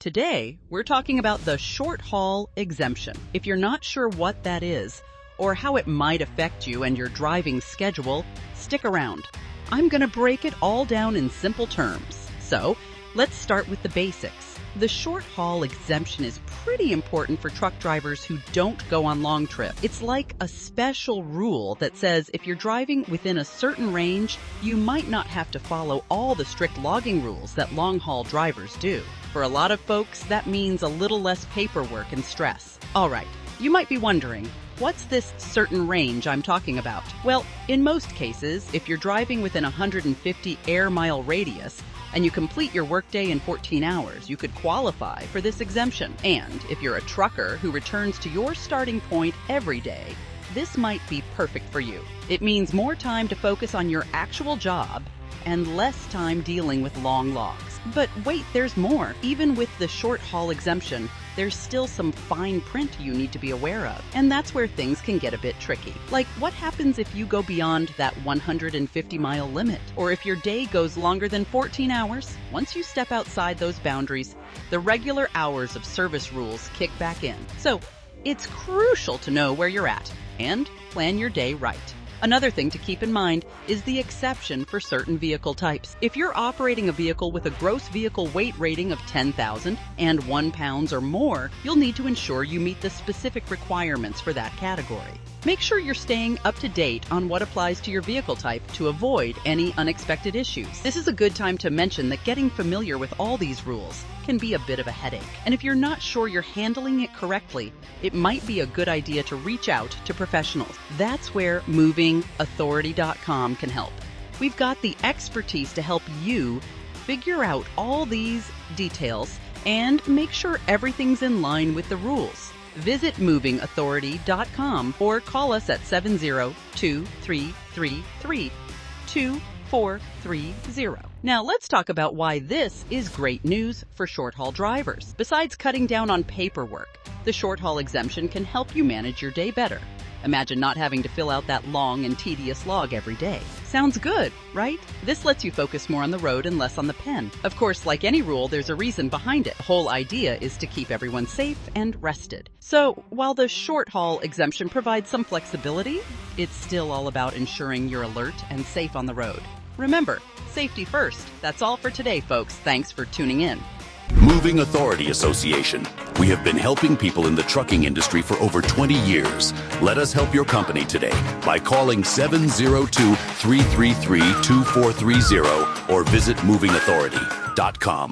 Today, we're talking about the short haul exemption. If you're not sure what that is or how it might affect you and your driving schedule, stick around. I'm going to break it all down in simple terms. So, let's start with the basics. The short haul exemption is pretty important for truck drivers who don't go on long trips. It's like a special rule that says if you're driving within a certain range, you might not have to follow all the strict logging rules that long haul drivers do. For a lot of folks, that means a little less paperwork and stress. All right, you might be wondering, what's this certain range I'm talking about? Well, in most cases, if you're driving within a 150 air mile radius, and you complete your workday in 14 hours, you could qualify for this exemption. And if you're a trucker who returns to your starting point every day, this might be perfect for you. It means more time to focus on your actual job and less time dealing with long logs. But wait, there's more. Even with the short haul exemption, there's still some fine print you need to be aware of. And that's where things can get a bit tricky. Like, what happens if you go beyond that 150-mile limit? Or if your day goes longer than 14 hours? Once you step outside those boundaries, the regular hours of service rules kick back in. So, it's crucial to know where you're at and plan your day right. Another thing to keep in mind is the exception for certain vehicle types. If you're operating a vehicle with a gross vehicle weight rating of 10,000 and 1 pounds or more, you'll need to ensure you meet the specific requirements for that category. Make sure you're staying up to date on what applies to your vehicle type to avoid any unexpected issues. This is a good time to mention that getting familiar with all these rules can be a bit of a headache. And if you're not sure you're handling it correctly, it might be a good idea to reach out to professionals. That's where movingauthority.com can help. We've got the expertise to help you figure out all these details and make sure everything's in line with the rules. Visit movingauthority.com or call us at 702-333-2430. Now let's talk about why this is great news for short-haul drivers. Besides cutting down on paperwork, the short-haul exemption can help you manage your day better. Imagine not having to fill out that long and tedious log every day. Sounds good, right? This lets you focus more on the road and less on the pen. Of course, like any rule, there's a reason behind it. The whole idea is to keep everyone safe and rested. So, while the short haul exemption provides some flexibility, it's still all about ensuring you're alert and safe on the road. Remember, safety first. That's all for today, folks. Thanks for tuning in. Moving Authority Association. We have been helping people in the trucking industry for over 20 years. Let us help your company today by calling 702-333-2430 or visit movingauthority.com.